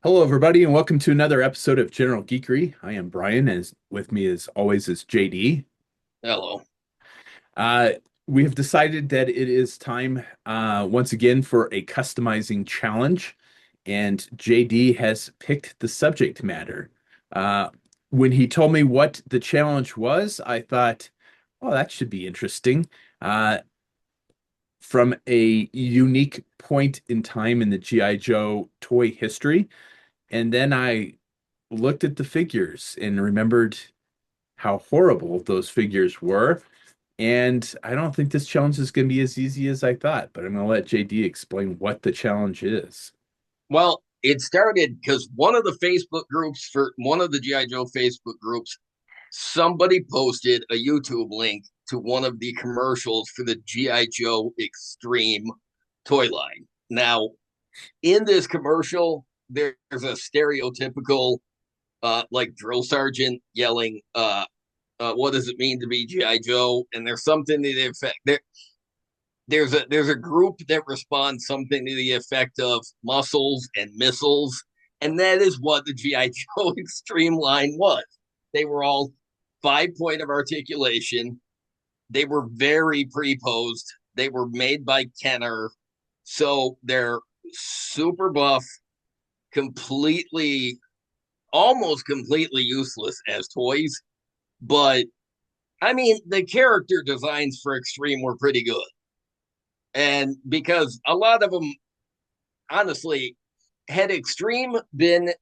Hello, everybody, and welcome to another episode of General Geekery. I am Brian, and with me, as always, is JD. Hello. Uh, we have decided that it is time once again for a customizing challenge, and JD has picked the subject matter. Uh, when he told me what the challenge was, I thought, oh, that should be interesting. Uh, from a unique point in time in the G.I. Joe toy history. And then I looked at the figures and remembered how horrible those figures were. And I don't think this challenge is going to be as easy as I thought, but I'm going to let JD explain what the challenge is. Well, it started because one of the Facebook groups for one of the G.I. Joe Facebook groups, somebody posted a YouTube link to one of the commercials for the G.I. Joe Extreme toy line. Now, in this commercial, there's a stereotypical like drill sergeant yelling, what does it mean to be G.I. Joe? And there's something to the effect there's a group that responds something to the effect of muscles and missiles, and that is what the GI Joe Extreme line was. They were all 5 point of articulation. They were very pre-posed. They were made by Kenner, so they're super buff, completely, almost completely useless as toys. But I mean, the character designs for Extreme were pretty good. And because a lot of them, honestly, had Extreme been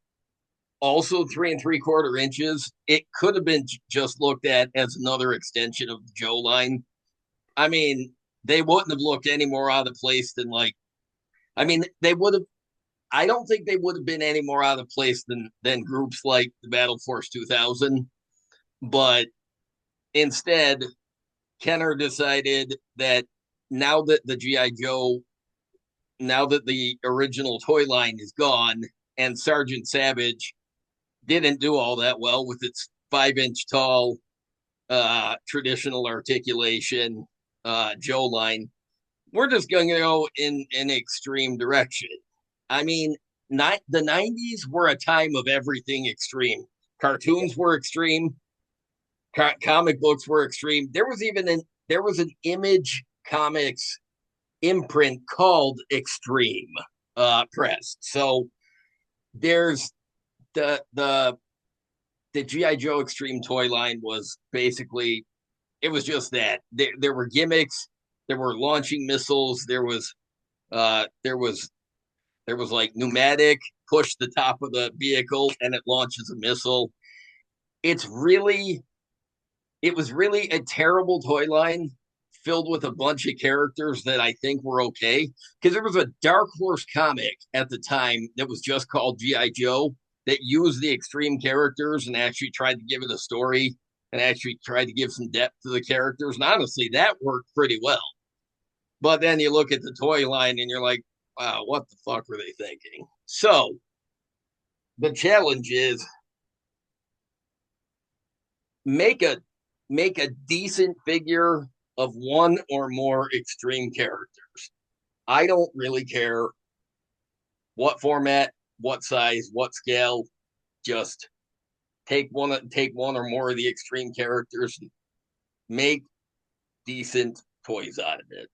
also 3 3/4 inches, it could have been just looked at as another extension of the Joe line. I mean, they wouldn't have looked any more out of place than I mean, they would have. I don't think they would have been any more out of place than groups like the Battle Force 2000. But instead, Kenner decided that now that the GI Joe now that the original toy line is gone and Sergeant Savage didn't do all that well with its 5 inch tall traditional articulation Joe line, we're just going to go in an extreme direction. I mean, the 90s were a time of everything extreme. Cartoons were extreme, comic books were extreme. There was an Image Comics imprint called Extreme Press. So there's the the GI Joe Extreme toy line was basically it was just that there were gimmicks, there were launching missiles, uh there was there was like pneumatic push the top of the vehicle and it launches a missile. It's really it was really a terrible toy line filled with a bunch of characters that I think were okay. Because there was a Dark Horse comic at the time that was just called G.I. Joe that used the extreme characters and actually tried to give it a story and actually tried to give some depth to the characters. And honestly, that worked pretty well. But then you look at the toy line and you're like, wow, what the fuck were they thinking? So the challenge is make a make a decent figure of one or more extreme characters. I don't really care what format, what size, what scale. Just take one or more of the extreme characters, and make decent toys out of it.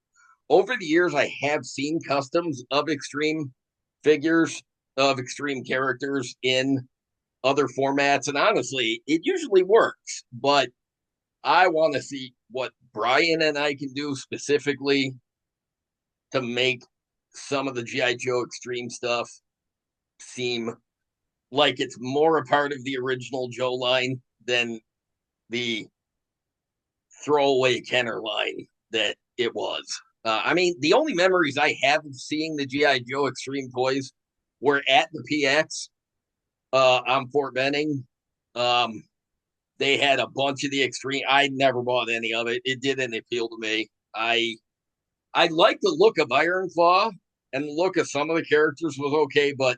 Over the years, I have seen customs of extreme figures of extreme characters in other formats, and honestly, it usually works. But I want to see what Brian and I can do specifically to make some of the GI Joe Extreme stuff seem like it's more a part of the original Joe line than the throwaway Kenner line that it was. I mean, the only memories I have of seeing the GI Joe Extreme toys were at the PX on Fort Benning. Um, they had a bunch of the Extreme. I never bought any of it. It didn't appeal to me. I like the look of Iron Claw, and the look of some of the characters was okay, but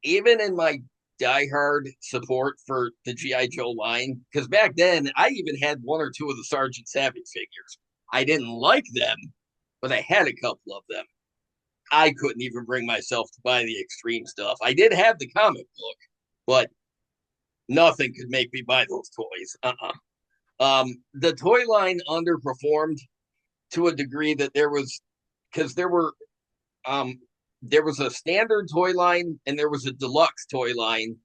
even in my diehard support for the GI Joe line, because back then I even had one or two of the Sergeant Savage figures. I didn't like them, but I had a couple of them. I couldn't even bring myself to buy the extreme stuff. I did have the comic book, but nothing could make me buy those toys. The toy line underperformed to a degree that because um, there was a standard toy line and there was a deluxe toy line.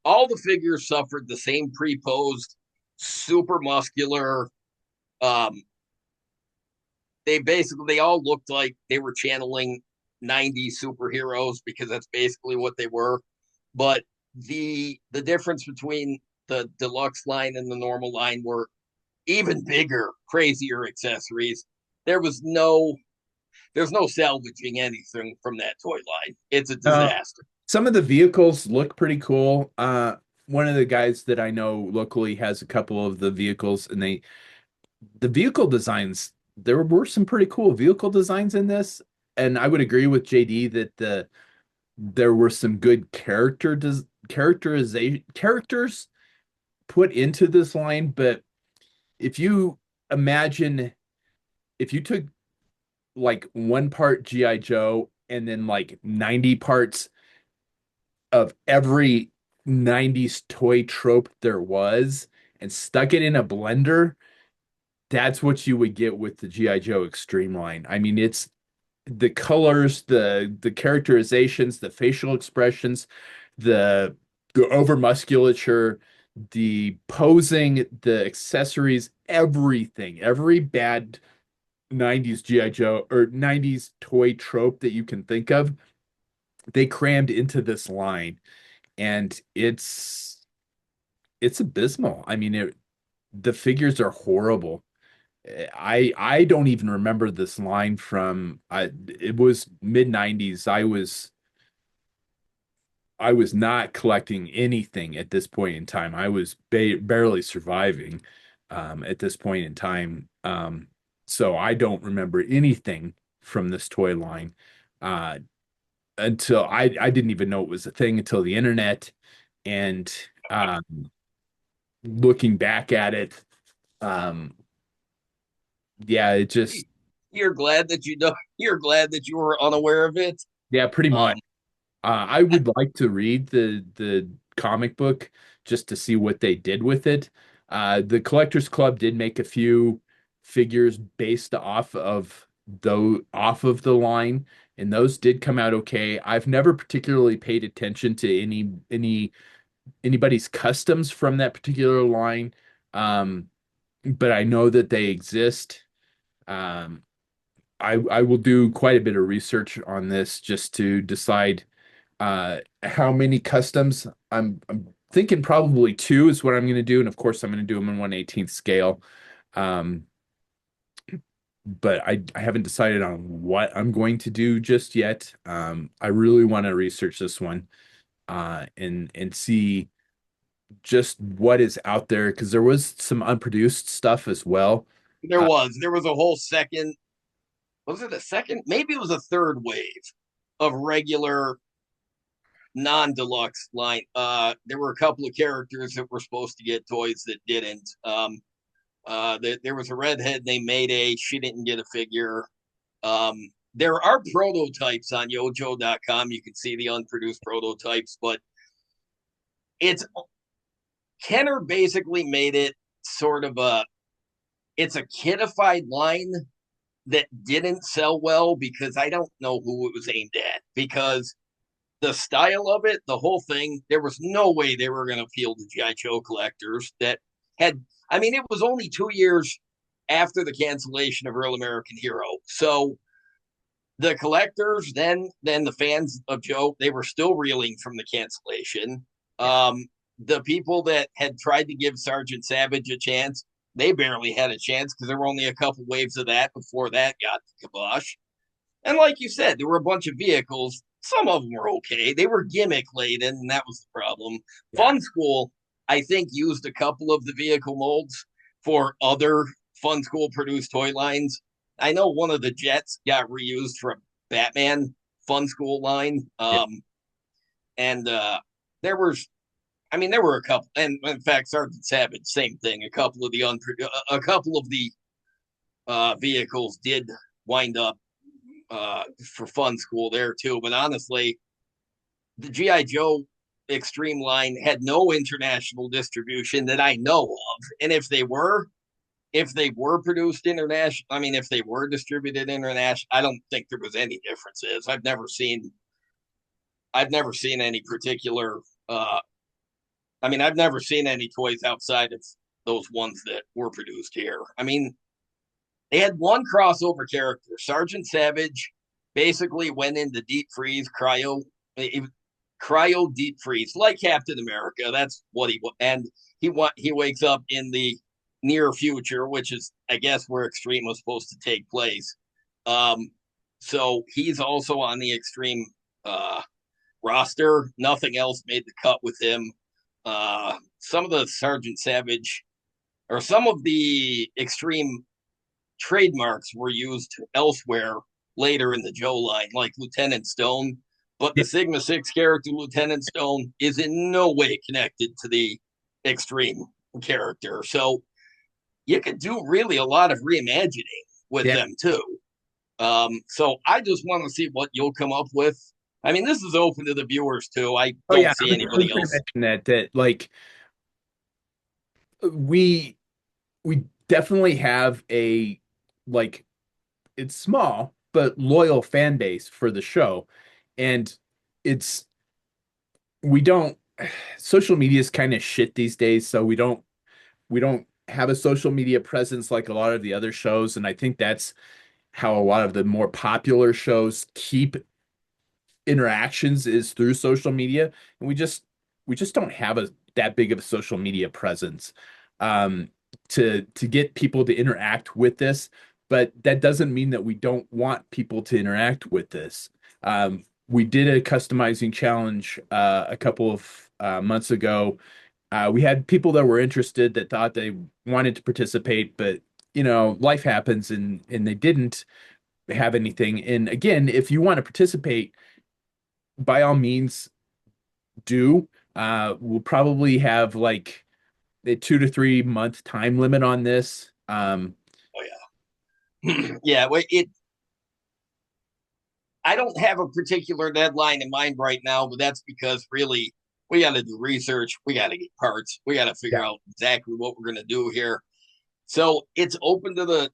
All the figures suffered the same pre-posed, super muscular. Um, they all looked like they were channeling 90s superheroes because that's basically what they were. But the difference between the deluxe line and the normal line were even bigger, crazier accessories. There was no there's no salvaging anything from that toy line. It's a Uh, disaster. some of the vehicles look pretty cool. One of the guys that I know locally has a couple of the vehicles, and the vehicle designs, there were some pretty cool vehicle designs in this. And I would agree with JD that there were some good characters put into this line. But if you imagine, if you took like one part GI Joe and then like 90 parts of every 90s toy trope there was and stuck it in a blender, that's what you would get with the GI Joe Extreme line. I mean, it's the colors, the characterizations, the facial expressions, the the over musculature, the posing, the accessories, everything, every bad 90s GI Joe or 90s toy trope that you can think of, they crammed into this line, and it's abysmal. I mean, the figures are horrible. I don't even remember this line from it was mid 90s. I was not collecting anything at this point in time. I was barely surviving at this point in time. So I don't remember anything from this toy line uh, until I didn't even know it was a thing until the internet. And looking back at it, um, yeah, it just, You're glad that you know. You're glad that you were unaware of it. yeah, pretty much. Um, I would like to read the comic book just to see what they did with it. The Collectors Club did make a few figures based off of the line, and those did come out okay. I've never particularly paid attention to anybody's customs from that particular line, um, but I know that they exist. Um, I will do quite a bit of research on this just to decide how many customs. I'm thinking probably two is what I'm going to do, and of course I'm going to do them in 1/18th scale. Um, but I haven't decided on what I'm going to do just yet. I really want to research this one and see just what is out there because there was some unproduced stuff as well. Uh, there was a whole second. Was it a second? Maybe it was a third wave of regular non-deluxe line. There were a couple of characters that were supposed to get toys that didn't. There was a redhead named Mayday. She didn't get a figure. There are prototypes on yojo.com. You can see the unproduced prototypes, but it's Kenner basically made it sort of it's a kidified line that didn't sell well because I don't know who it was aimed at because the style of it, the whole thing, there was no way they were going to appeal to GI Joe collectors that had. I mean, it was only 2 years after the cancellation of Real American Hero, so the collectors, then the fans of Joe, they were still reeling from the cancellation. yeah, The people that had tried to give Sergeant Savage a chance, they barely had a chance because there were only a couple waves of that before that got the kibosh. And like you said, there were a bunch of vehicles. Some of them were okay. They were gimmick laden, and that was the problem. yeah, Fun School, I think, used a couple of the vehicle molds for other Fun School produced toy lines. I know one of the jets got reused for a Batman Fun School line. yeah. And there was, I mean, there were a couple, and in fact, Sergeant Savage, same thing. A couple of the vehicles did wind up. for Fun School there too. But honestly, the GI Joe Extreme line had no international distribution that I know of, and if they were produced international, I mean, if they were distributed international, I don't think there was any differences. I've never seen any particular. I mean, I've never seen any toys outside of those ones that were produced here. I mean, they had one crossover character, Sergeant Savage, basically went into deep freeze, cryo deep freeze, like Captain America. That's what and he wakes up in the near future, which is I guess where Extreme was supposed to take place. Um, so he's also on the Extreme roster. Nothing else made the cut with him. Some of the Sergeant Savage or some of the Extreme trademarks were used elsewhere later in the Joe line, like Lieutenant Stone. But the Sigma 6 character, Lieutenant Stone, is in no way connected to the Extreme character. So you could do really a lot of reimagining with Yeah. them too. So I just want to see what you'll come up with. I mean, this is open to the viewers too. I Oh don't yeah, see I was anybody going to else. mention that like we we definitely have a like it's small but loyal fan base for the show, and it's we don't social media is kind of shit these days, so we don't have a social media presence like a lot of the other shows, and I think that's how a lot of the more popular shows keep interactions is through social media, and we just don't have a that big of a social media presence um to get people to interact with this, but that doesn't mean that we don't want people to interact with this. We did a customizing challenge a couple of months ago. We had people that were interested that thought they wanted to participate, but life happens and they didn't have anything. And again, if you want to participate, by all means do. We'll probably have like a 2 to 3 month time limit on this. Oh yeah, yeah. Well, it. I don't have a particular deadline in mind right now, but that's because really we got to do research. We got to get parts. We got to Yeah. figure out exactly what we're going to do here. So it's open to the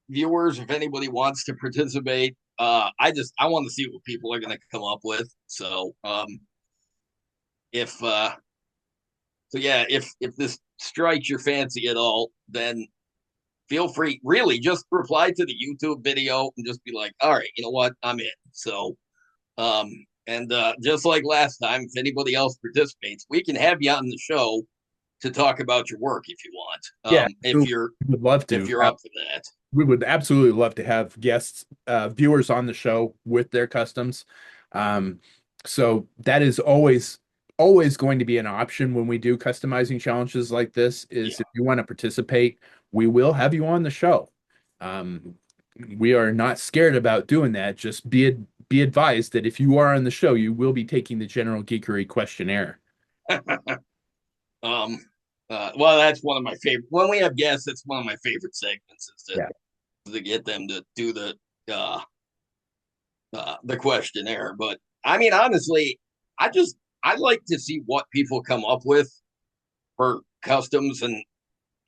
viewers if anybody wants to participate. I want to see what people are going to come up with. So if so yeah, if this strikes your fancy at all, then feel free. Really, just reply to the YouTube video and just be like, all right, you know what, I'm in. So um, and just like last time, if anybody else participates, we can have you on the show to talk about your work if you want. Yeah, we would love If to. you're up for that. We would absolutely love to have guests, viewers on the show with their customs. Um, so that is always going to be an option when we do customizing challenges like this, Yeah. is if you want to participate, we will have you on the show. Um, we are not scared about doing that. Just be advised that if you are on the show, you will be taking the General Geekery questionnaire. um. Well, that's one of my favorite. When we have guests, it's one of my favorite segments is Yeah. to get them to do the questionnaire. But I mean, honestly, I like to see what people come up with for customs, and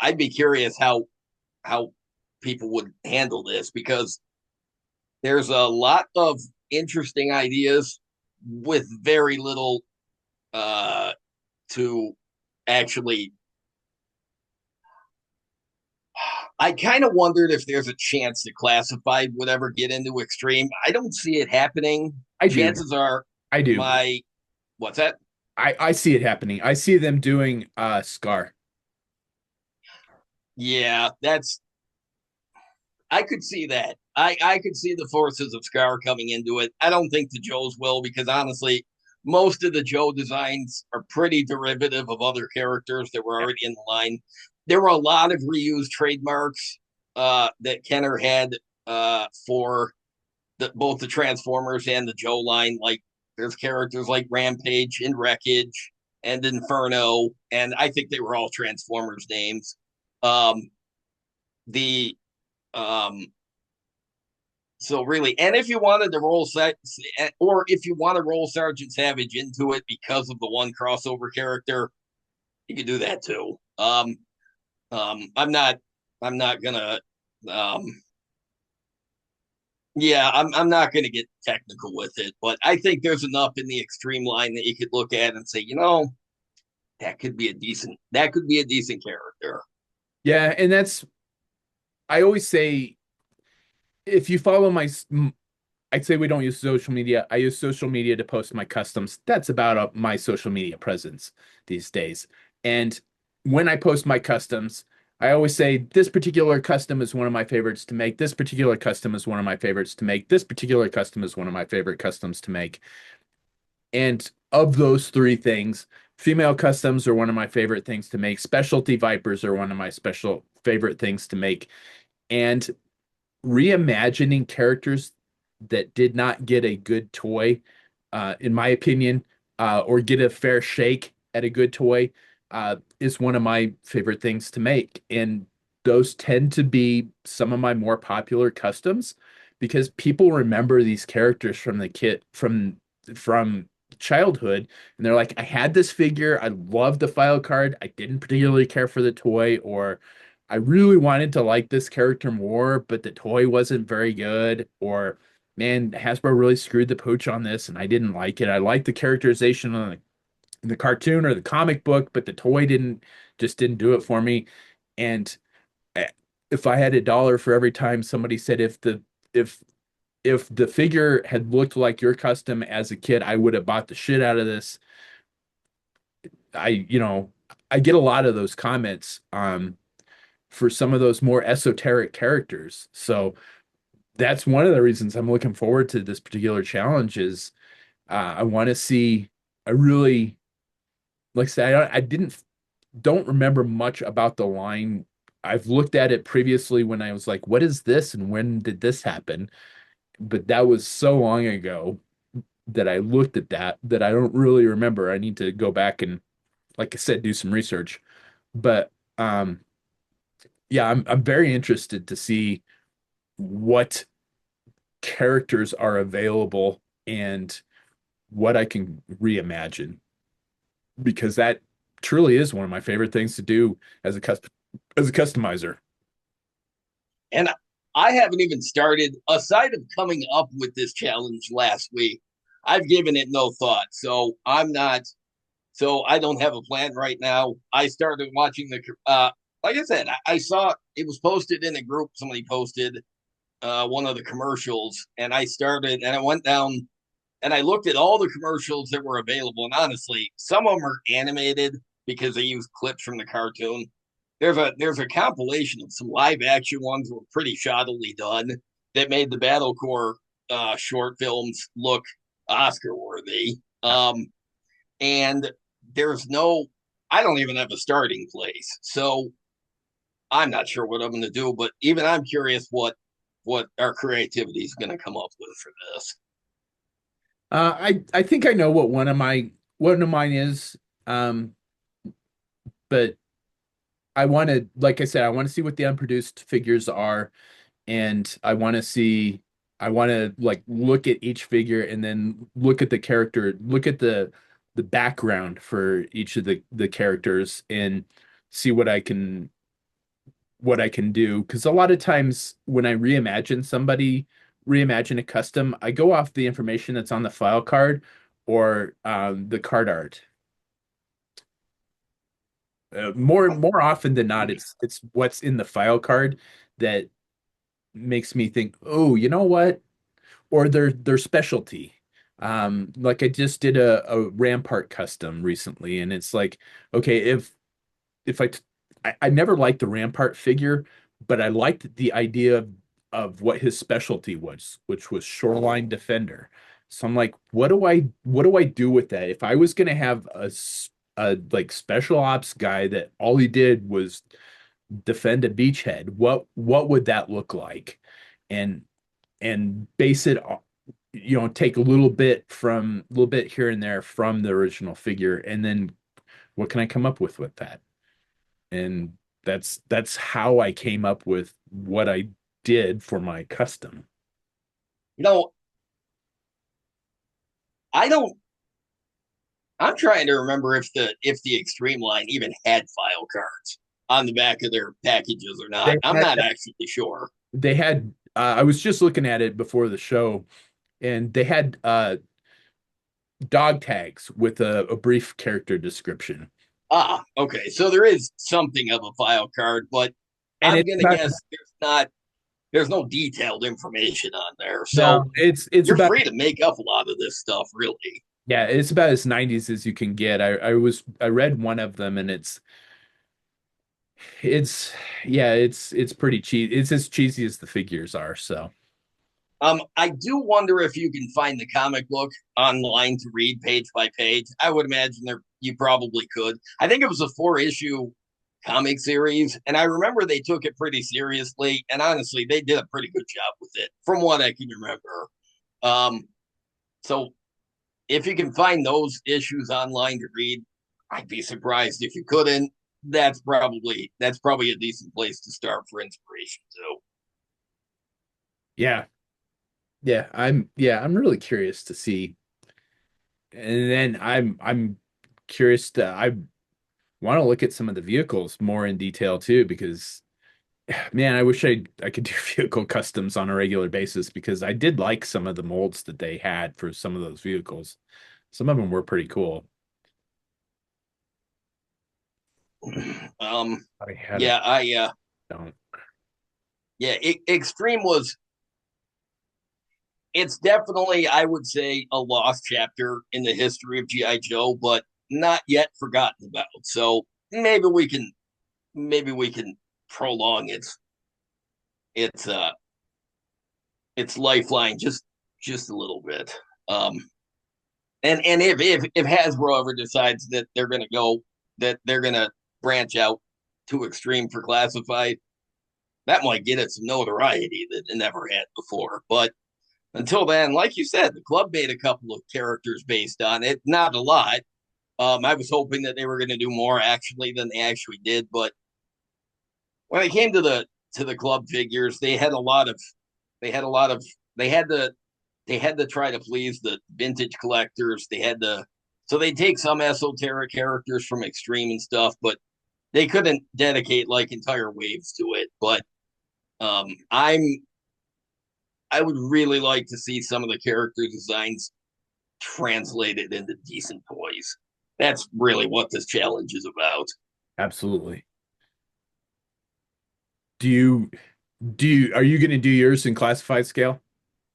I'd be curious how people would handle this because there's a lot of interesting ideas with very little to actually. I kind of wondered if there's a chance the classified would ever get into extreme. I don't see it happening. I do. Chances are I do. my what's that? I see it happening. I see them doing Scar. Yeah, that's I could see that. I could see the forces of Scar coming into it. I don't think the Joes will because honestly, most of the Joe designs are pretty derivative of other characters that were Yeah. already in the line. There were a lot of reused trademarks that Kenner had for both the Transformers and the Joe line. Like there's characters like Rampage and Wreckage and Inferno, and I think they were all Transformers names. Um, the um, So really, and if you wanted to roll set, or if you want to roll Sergeant Savage into it because of the one crossover character, you can do that too. I'm not gonna, um, yeah, I'm not gonna get technical with it, but I think there's enough in the extreme line that you could look at and say, that could be a decent character. Yeah, and that's I always say if you follow I'd say we don't use social media. I use social media to post my customs. That's about my social media presence these days. And when I post my customs, I always say this particular custom is one of my favorites to make. This particular custom is one of my favorites to make. This particular custom is one of my favorite customs to make. And of those three things, female customs are one of my favorite things to make. Specialty vipers are one of my special favorite things to make. And reimagining characters that did not get a good toy, in my opinion, or get a fair shake at a good toy, is one of my favorite things to make. And those tend to be some of my more popular customs because people remember these characters from the kit from childhood, and they're like, I had this figure, I loved the file card, I didn't particularly care for the toy, or I really wanted to like this character more, but the toy wasn't very good. Or, man, Hasbro really screwed the pooch on this and I didn't like it. I liked the characterization on the cartoon or the comic book, but the toy didn't do it for me. And eh, if I had a dollar for every time somebody said if if the figure had looked like your custom as a kid, I would have bought the shit out of this. I get a lot of those comments. For some of those more esoteric characters. So that's one of the reasons I'm looking forward to this particular challenge is I want to see. I really, like I said, I didn't don't remember much about the line. I've looked at it previously when I was like, what is this and when did this happen? But that was so long ago that I looked at that I don't really remember. I need to go back and, like I said, do some research. But yeah, I'm very interested to see what characters are available and what I can reimagine because that truly is one of my favorite things to do as a customizer. And I haven't even started, aside of coming up with this challenge last week, I've given it no thought. So I don't have a plan right now. I started watching like I said, I saw it was posted in a group. Somebody posted one of the commercials, and I went down and I looked at all the commercials that were available. And honestly, some of them are animated because they use clips from the cartoon. There's a compilation of some live action ones that were pretty shoddily done that made the Battle Corps short films look Oscar worthy. And there's no, I don't even have a starting place, so I'm not sure what I'm going to do. But even I'm curious what our creativity is going to come up with for this. I think I know what one of mine is, um, but I want to, like I said, I want to see what the unproduced figures are, and I want to like look at each figure and then look at the character, look at the background for each of the characters and see what I can do. Because a lot of times when I reimagine a custom, I go off the information that's on the file card or the card art. More often than not, it's what's in the file card that makes me think, oh, you know what? Or their specialty. Like I just did a Rampart custom recently, and it's like, okay, if I never liked the Rampart figure, but I liked the idea of what his specialty was, which was shoreline defender. So I'm like, what do I do with that? If I was gonna have a like special ops guy that all he did was defend a beachhead, what would that look like? And base it, take a little bit here and there from the original figure, and then what can I come up with that? And that's how I came up with what I did for my custom. You know, I don't. I'm trying to remember if the Extreme line even had file cards on the back of their packages or not. They I'm had not actually sure. I was just looking at it before the show, and they had dog tags with a brief character description. Ah, okay. So there is something of a file card, but And I'm it's gonna about guess there's no detailed information on there. no, So it's you're about free to make up a lot of this stuff, really. yeah, it's about as 90s as you can get. I read one of them and it's yeah, it's pretty cheesy. It's as cheesy as the figures are, so I do wonder if you can find the comic book online to read page by page. I would imagine there you probably could. I think it was a 4 issue comic series, and I remember they took it pretty seriously. And honestly, they did a pretty good job with it, from what I can remember. Um, so if you can find those issues online to read, I'd be surprised if you couldn't. That's probably a decent place to start for inspiration too. yeah. I'm really curious to see. And then I'm curious to I want to look at some of the vehicles more in detail too, because man, I wish I could do vehicle customs on a regular basis because I did like some of the molds that they had for some of those vehicles. Some of them were pretty cool. Um, I had it yeah, don't. yeah, Extreme was it's definitely, I would say, a lost chapter in the history of GI Joe, but not yet forgotten about. So maybe we can prolong its its lifeline just a little bit. Um, and if Hasbro ever decides that they're gonna branch out to Extreme for classified, that might get it some notoriety that it never had before. But until then, like you said, the club made a couple of characters based on it, not a lot. I was hoping that they were going to do more actually than they actually did, but when it came to the club figures, they had a lot of they had to they had to try to please the vintage collectors. So they take some esoteric characters from Extreme and stuff, but they couldn't dedicate like entire waves to it. But um, I'm I would really like to see some of the character designs translated into decent toys. That's really what this challenge is about. Absolutely. Do you are you going to do yours in classified scale?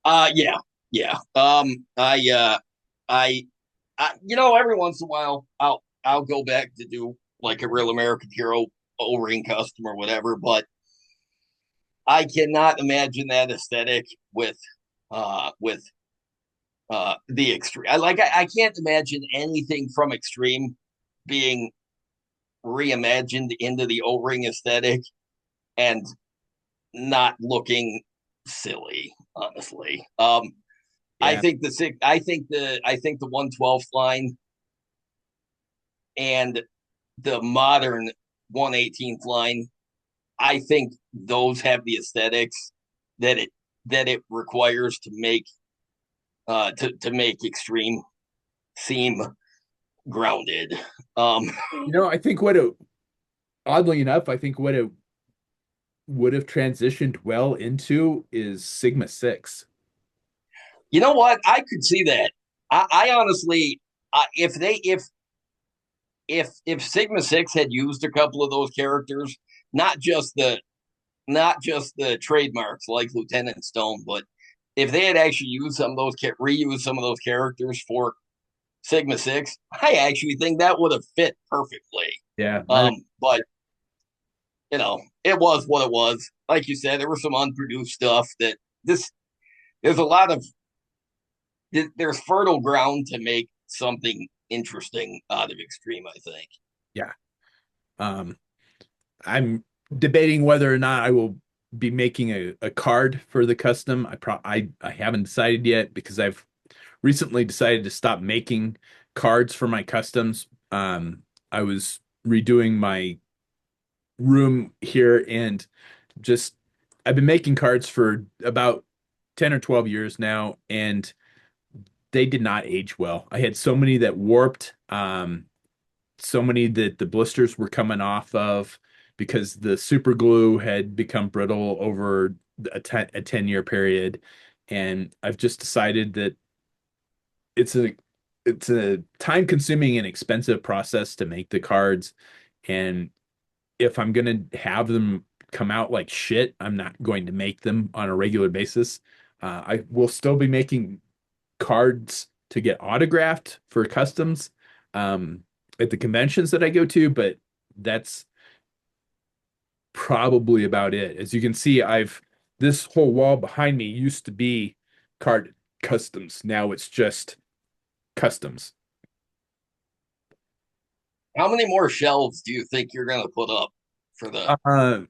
Yeah, yeah. I, every once in a while, I'll go back to do like a real American Hero O-ring custom or whatever, but I cannot imagine that aesthetic with the Extreme. I can't imagine anything from Extreme being reimagined into the O-ring aesthetic and not looking silly, honestly. Yeah. I think the 112th line and the modern 118th line, I think those have the aesthetics that it requires to make Extreme seem grounded. Um, I think what it oddly enough, I think what it would have transitioned well into is Sigma 6. you know what? I could see that. I honestly, if Sigma Six had used a couple of those characters, not just the not just the trademarks like Lieutenant Stone, but if they had actually used some of those reused some of those characters for Sigma Six, I actually think that would have fit perfectly. Yeah, But it was what it was. Like you said, there was some unproduced stuff that this there's a lot of there's fertile ground to make something interesting out of Extreme, I think. yeah. Um, I'm debating whether or not I will be making a card for the custom. I haven't decided yet because I've recently decided to stop making cards for my customs. I was redoing my room here and just I've been making cards for about 10 or 12 years now, and they did not age well. I had so many that warped, so many that the blisters were coming off of because the super glue had become brittle over a 10-year period. And I've just decided that it's a it's a time consuming and expensive process to make the cards. And if I'm gonna have them come out like shit, I'm not going to make them on a regular basis. I will still be making cards to get autographed for customs um, at the conventions that I go to, but that's probably about it. As you can see, I've this whole wall behind me used to be card customs. Now it's just customs. How many more shelves do you think you're going to put up for the? Uh,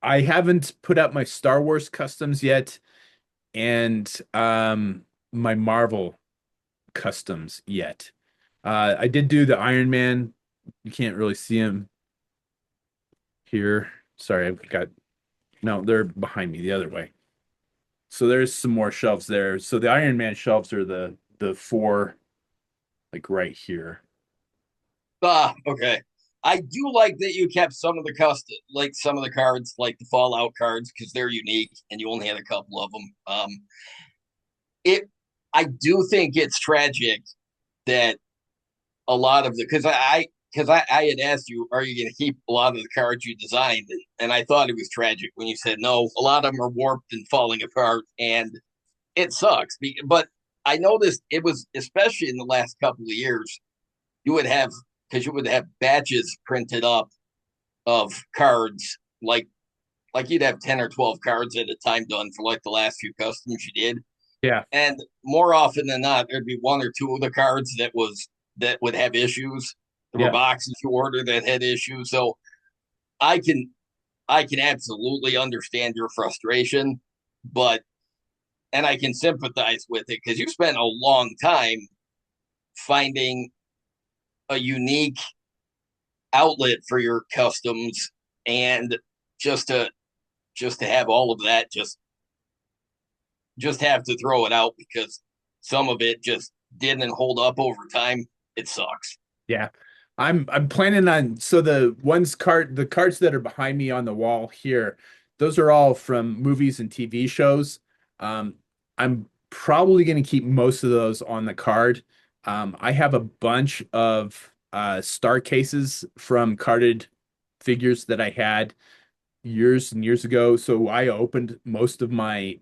I haven't put up my Star Wars customs yet, and my Marvel customs yet. I did do the Iron Man. You can't really see him here. Sorry, I've got no, they're behind me the other way. So there's some more shelves there. So the Iron Man shelves are the four like right here. Okay. I do like that you kept some of the custom, like some of the cards, like the Fallout cards, because they're unique and you only had a couple of them. It, I do think it's tragic that a lot of the because I had asked you, are you going to keep a lot of the cards you designed? And I thought it was tragic when you said no. A lot of them are warped and falling apart, and it sucks. But I noticed it was especially in the last couple of years. You would have because you would have batches printed up of cards like you'd have 10 or 12 cards at a time done for like the last few customs you did, Yeah, and more often than not there'd be one or two of the cards that would have issues. There were yeah, boxes you order that had issues, so i can I can absolutely understand your frustration, but and I can sympathize with it because you spent a long time finding a unique outlet for your customs, and just to just to have all of that just have to throw it out because some of it just didn't hold up over time. It sucks. yeah. I'm planning on so the cards that are behind me on the wall here, those are all from movies and TV shows. Um, I'm probably going to keep most of those on the card. I have a bunch of star cases from carded figures that I had years and years ago. So I opened most of my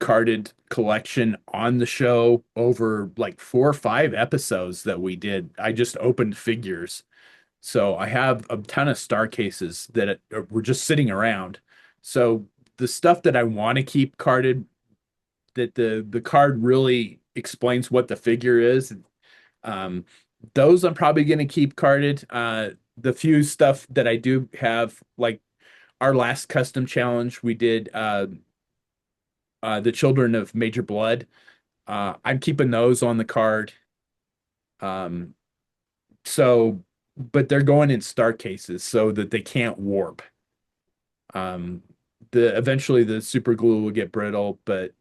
carded collection on the show over like 4 or 5 episodes that we did. I just opened figures. So I have a ton of star cases that were just sitting around. So the stuff that I want to keep carded, that the card really explains what the figure is. Um, those I'm probably going to keep carded. The few stuff that I do have, like our last custom challenge, we did the Children of Major Blood. I'm keeping those on the card. Um, so, but they're going in star cases so that they can't warp. Um, the eventually the super glue will get brittle, but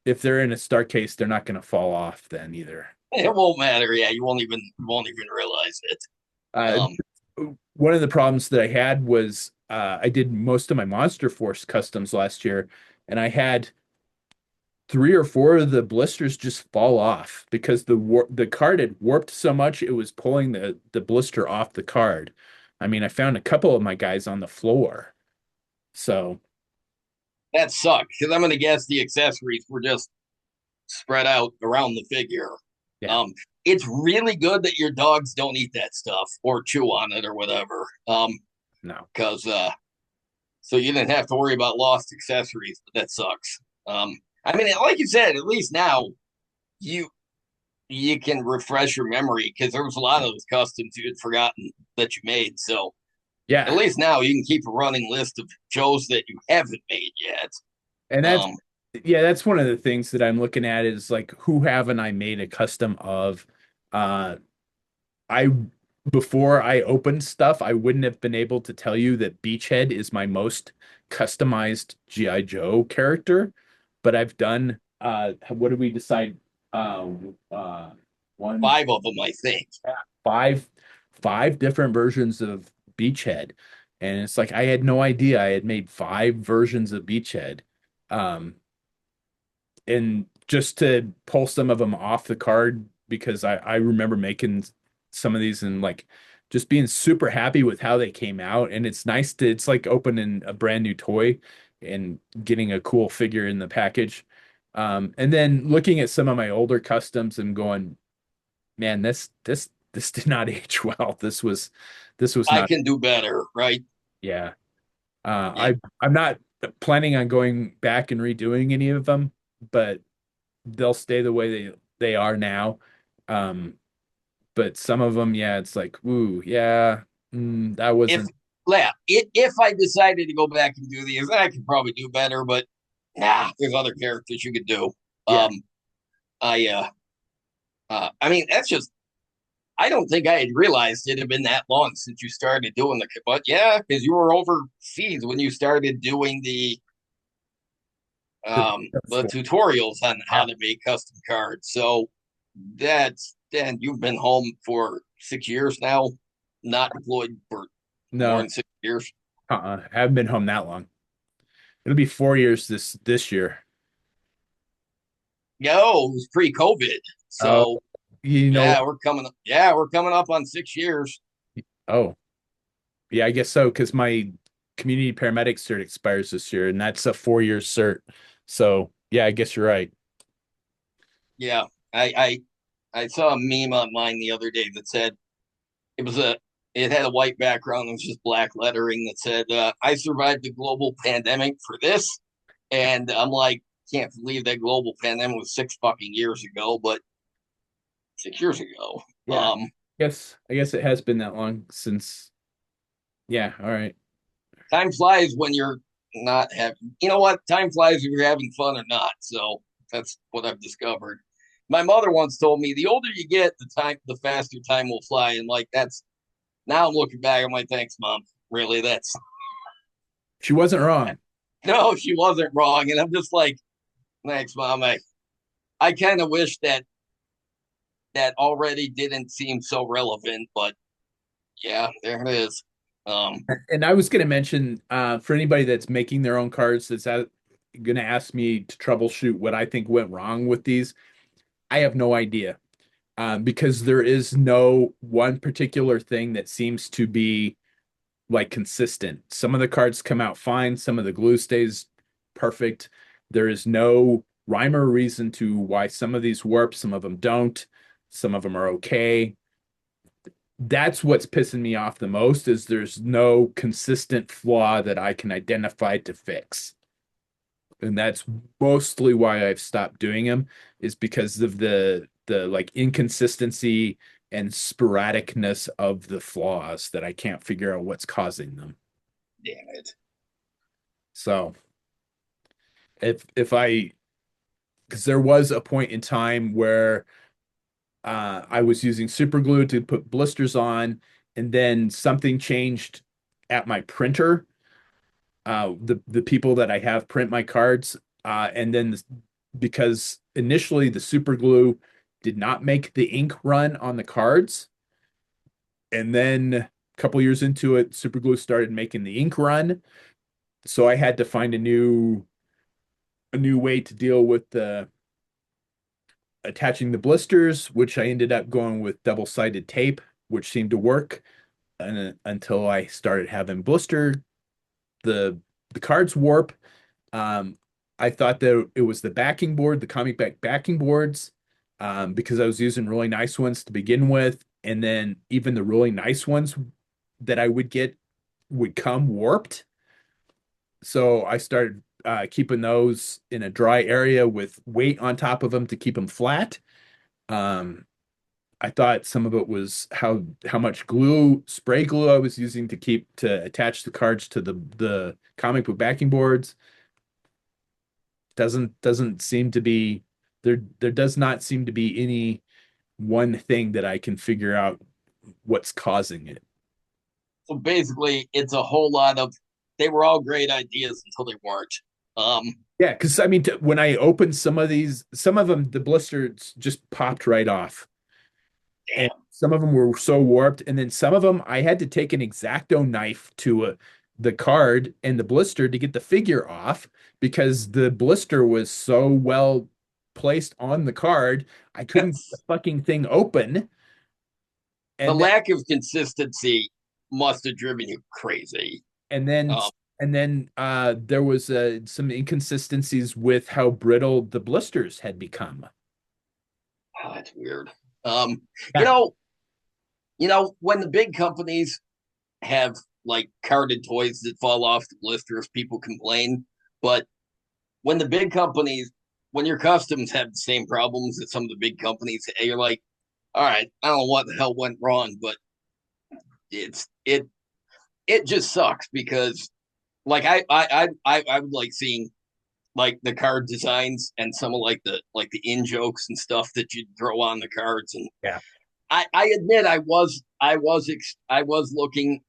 if they're in a star case, they're not going to fall off then either. It won't matter. Yeah, you won't even realize it. Uh, Um, one of the problems that I had was I did most of my Monster Force customs last year, and I had 3 or 4 of the blisters just fall off because the card had warped so much it was pulling the blister off the card. I mean, I found a couple of my guys on the floor. So that sucks because I'm going to guess the accessories were just spread out around the figure. yeah, Um, it's really good that your dogs don't eat that stuff or chew on it or whatever. no. Because so you didn't have to worry about lost accessories, but that sucks. I mean, like you said, at least now you you can refresh your memory because there was a lot of those customs you had forgotten that you made. So at Yeah. least now you can keep a running list of shows that you haven't made yet. And that's Um, yeah, that's one of the things that I'm looking at is like who haven't I made a custom of? Uh I before I opened stuff, I wouldn't have been able to tell you that Beachhead is my most customized G.I. Joe character. But I've done what did we decide? Uh one, Five of them, I think. five, five different versions of Beachhead. And it's like I had no idea I had made five versions of Beachhead. Um, and just to pull some of them off the card because I remember making some of these and like just being super happy with how they came out. And it's nice to it's like opening a brand new toy and getting a cool figure in the package. And then looking at some of my older customs and going, man, this did not age well. This was I not, can do better, right? yeah. Yeah. I'm not planning on going back and redoing any of them, but they'll stay the way they are now. Um, but some of them, yeah, it's like, ooh, yeah, that If wasn't, yeah, if I decided to go back and do these, I could probably do better. But nah, there's other characters you could do. yeah, Um, I mean, that's just. I don't think I had realized it had been that long since you started doing the. But yeah, because you were overseas when you started doing the, the tutorials on how yeah, to make custom cards. So that's then you've been home for 6 years now, not employed for more no, than 6 years. I haven't been home that long. It'll be 4 years this year. No, it was pre-COVID. Oh, So you know yeah, what? we're coming up on 6 years. Oh, yeah, I guess so, because my community paramedic cert expires this year, and that's a 4 year cert. So yeah, I guess you're right. Yeah, I I saw a meme online the other day that said it was a it had a white background. It was just black lettering that said, "I survived the global pandemic for this," and I'm like, can't believe that global pandemic was 6 fucking years ago, but 6 years ago. Yeah, I guess it has been that long since. Yeah, all right. Time flies when you're not having. You know what? Time flies if you're having fun or not. So that's what I've discovered. My mother once told me, the older you get, the faster time will fly, and like that's now I'm looking back. I'm like, thanks, mom. Really, that's She wasn't wrong. no, she wasn't wrong, and I'm just like, thanks, mom. I kind of wish that already didn't seem so relevant, but yeah, there it is. Um, And I was going to mention for anybody that's making their own cards that's going to ask me to troubleshoot what I think went wrong with these, I have no idea because there is no one particular thing that seems to be like consistent. Some of the cards come out fine, some of the glue stays perfect. There is no rhyme or reason to why some of these warp, some of them don't, some of them are okay. That's what's pissing me off the most is there's no consistent flaw that I can identify to fix. And that's mostly why I've stopped doing them is because of the like inconsistency and sporadicness of the flaws that I can't figure out what's causing them. damn it. So if I because there was a point in time where I was using super glue to put blisters on, and then something changed at my printer. The people that I have print my cards, and then because initially the super glue did not make the ink run on the cards, and then a couple years into it, super glue started making the ink run. So I had to find a new way to deal with the attaching the blisters, which I ended up going with double-sided tape, which seemed to work. And until I started having blister, the the cards warp. Um, I thought that it was the backing board, the comic back backing boards, because I was using really nice ones to begin with, and then even the really nice ones that I would get would come warped. So I started keeping those in a dry area with weight on top of them to keep them flat. Um, I thought some of it was how much glue, spray glue I was using to attach the cards to the comic book backing boards. Doesn't seem to be there does not seem to be any one thing that I can figure out what's causing it. So basically, it's a whole lot of they were all great ideas until they weren't. Um, Yeah, because I mean, when I opened some of these, some of them, the blisters just popped right off. And Damn. some of them were so warped. And then some of them, I had to take an X-Acto knife to the card and the blister to get the figure off because the blister was so well placed on the card. I couldn't get the fucking thing open. The And then, lack of consistency must have driven you crazy. and then, Um, there was some inconsistencies with how brittle the blisters had become. oh, that's weird. Um, you Yeah. know, when the big companies have like carded toys that fall off the blisters, people complain. But when the big companies, when your customs have the same problems that some of the big companies, you're like, all right, I don't know what the hell went wrong, but it's it just sucks because like I would like seeing like the card designs and some of like the in jokes and stuff that you throw on the cards. And Yeah. I admit I was looking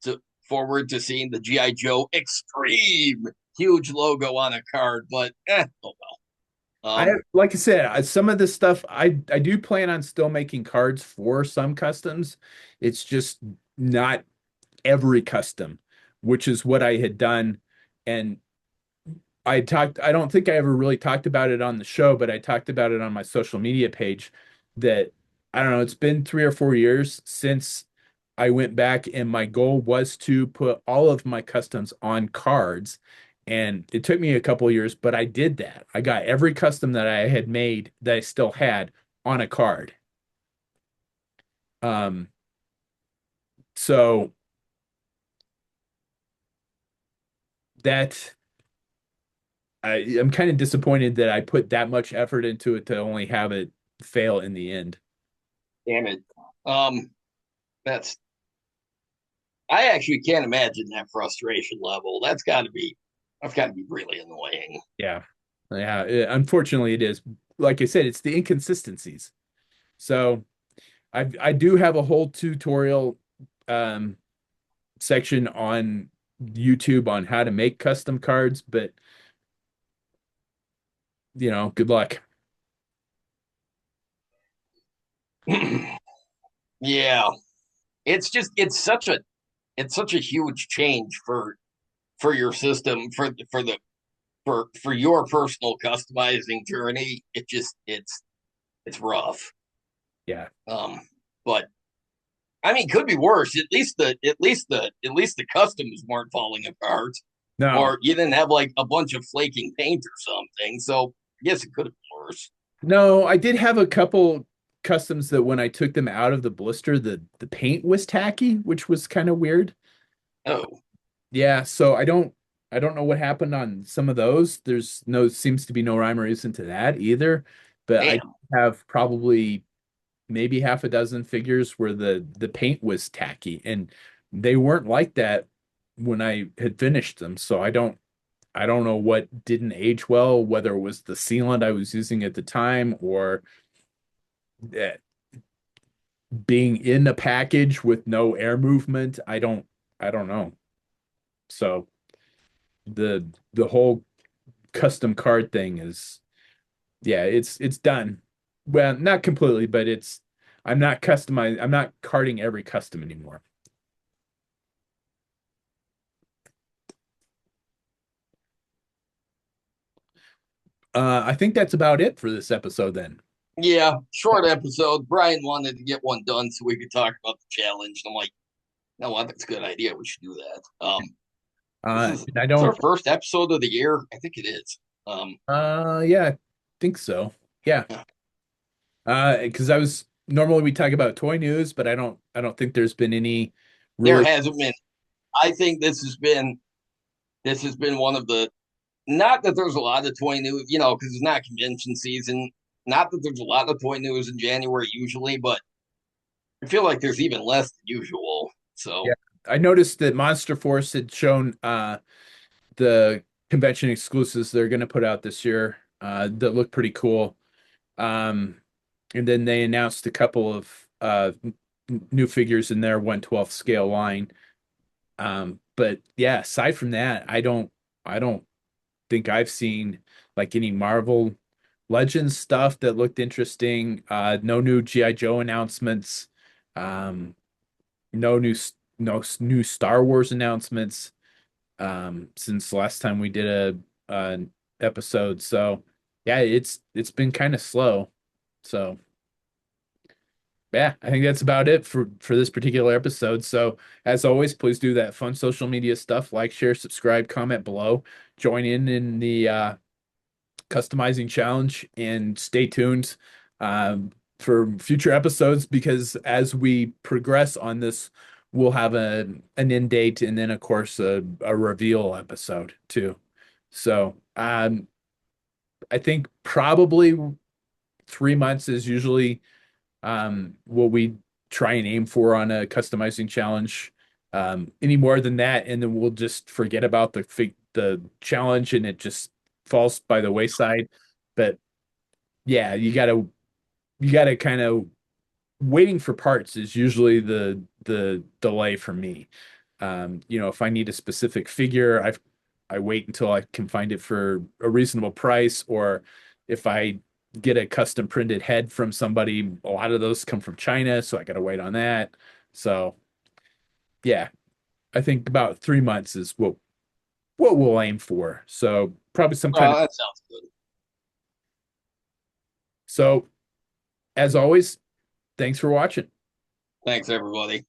to forward to seeing the GI Joe Extreme huge logo on a card, but oh well. Like I said, some of this stuff I do plan on still making cards for some customs. It's just not every custom, which is what I had done. And I don't think I ever really talked about it on the show, but I talked about it on my social media page that I don't know, it's been 3 or 4 years since I went back and my goal was to put all of my customs on cards. And it took me a couple of years, but I did that. I got every custom that I had made that I still had on a card. Um, so that I'm kind of disappointed that I put that much effort into it to only have it fail in the end. Damn it. Um, that's I actually can't imagine that frustration level. That's got to be really annoying. Yeah. Yeah. Unfortunately, it is. Like I said, it's the inconsistencies. So I do have a whole tutorial um, section on YouTube on how to make custom cards, but good luck. Yeah, it's just it's such a huge change for your system for your personal customizing journey. It's rough. Yeah. Um, but I mean, could be worse. At least the customs weren't falling apart, No, or you didn't have like a bunch of flaking paint or something. So I guess it could have been worse. no, I did have a couple customs that when I took them out of the blister, the paint was tacky, which was kind of weird. Oh, Yeah, so I don't know what happened on some of those. There's no seems to be no rhyme or reason to that either. But I damn. have probably maybe half a dozen figures where the paint was tacky and they weren't like that when I had finished them. So I don't know what didn't age well, whether it was the sealant I was using at the time or uh, being in a package with no air movement. I don't know. So the whole custom card thing is yeah, it's done. Well, not completely, but I'm not carding every custom anymore. I think that's about it for this episode then. Yeah, short episode. Brian wanted to get one done so we could talk about the challenge. And I'm like, no, I think it's a good idea. We should do that. I This our don't first episode of the year. I think it is. yeah, I think so. Yeah. Yeah, Because I was normally we talk about toy news, but I don't think there's been any there really. hasn't been. I think this has been one of the not that there's a lot of toy news, because it's not convention season. Not that there's a lot of toy news in January usually, but I feel like there's even less than usual. Yeah. So I noticed that Monster Force had shown the convention exclusives they're going to put out this year that look pretty cool. Um, and then they announced a couple of new figures in their 1/12 scale line. But yeah, aside from that, I don't think I've seen like any Marvel Legends stuff that looked interesting. No new G.I. Joe announcements. Um, no new no new Star Wars announcements since last time we did an episode. So yeah, it's been kind of slow. So yeah, I think that's about it for this particular episode. So as always, please do that fun social media stuff, like, share, subscribe, comment below, join in the customizing challenge, and stay tuned for future episodes because as we progress on this, we'll have an end date and then of course a reveal episode too. So I think probably 3 months is usually what we try and aim for on a customizing challenge. Any more than that, and then we'll just forget about the challenge and it just falls by the wayside. But yeah, you gotta kind of waiting for parts is usually the delay for me. If I need a specific figure, I wait until I can find it for a reasonable price, or if I get a custom printed head from somebody, a lot of those come from China, so I gotta wait on that. So yeah, I think about 3 months is what we'll aim for. So probably some kind of Oh, that sounds good. so as always, thanks for watching. Thanks, everybody.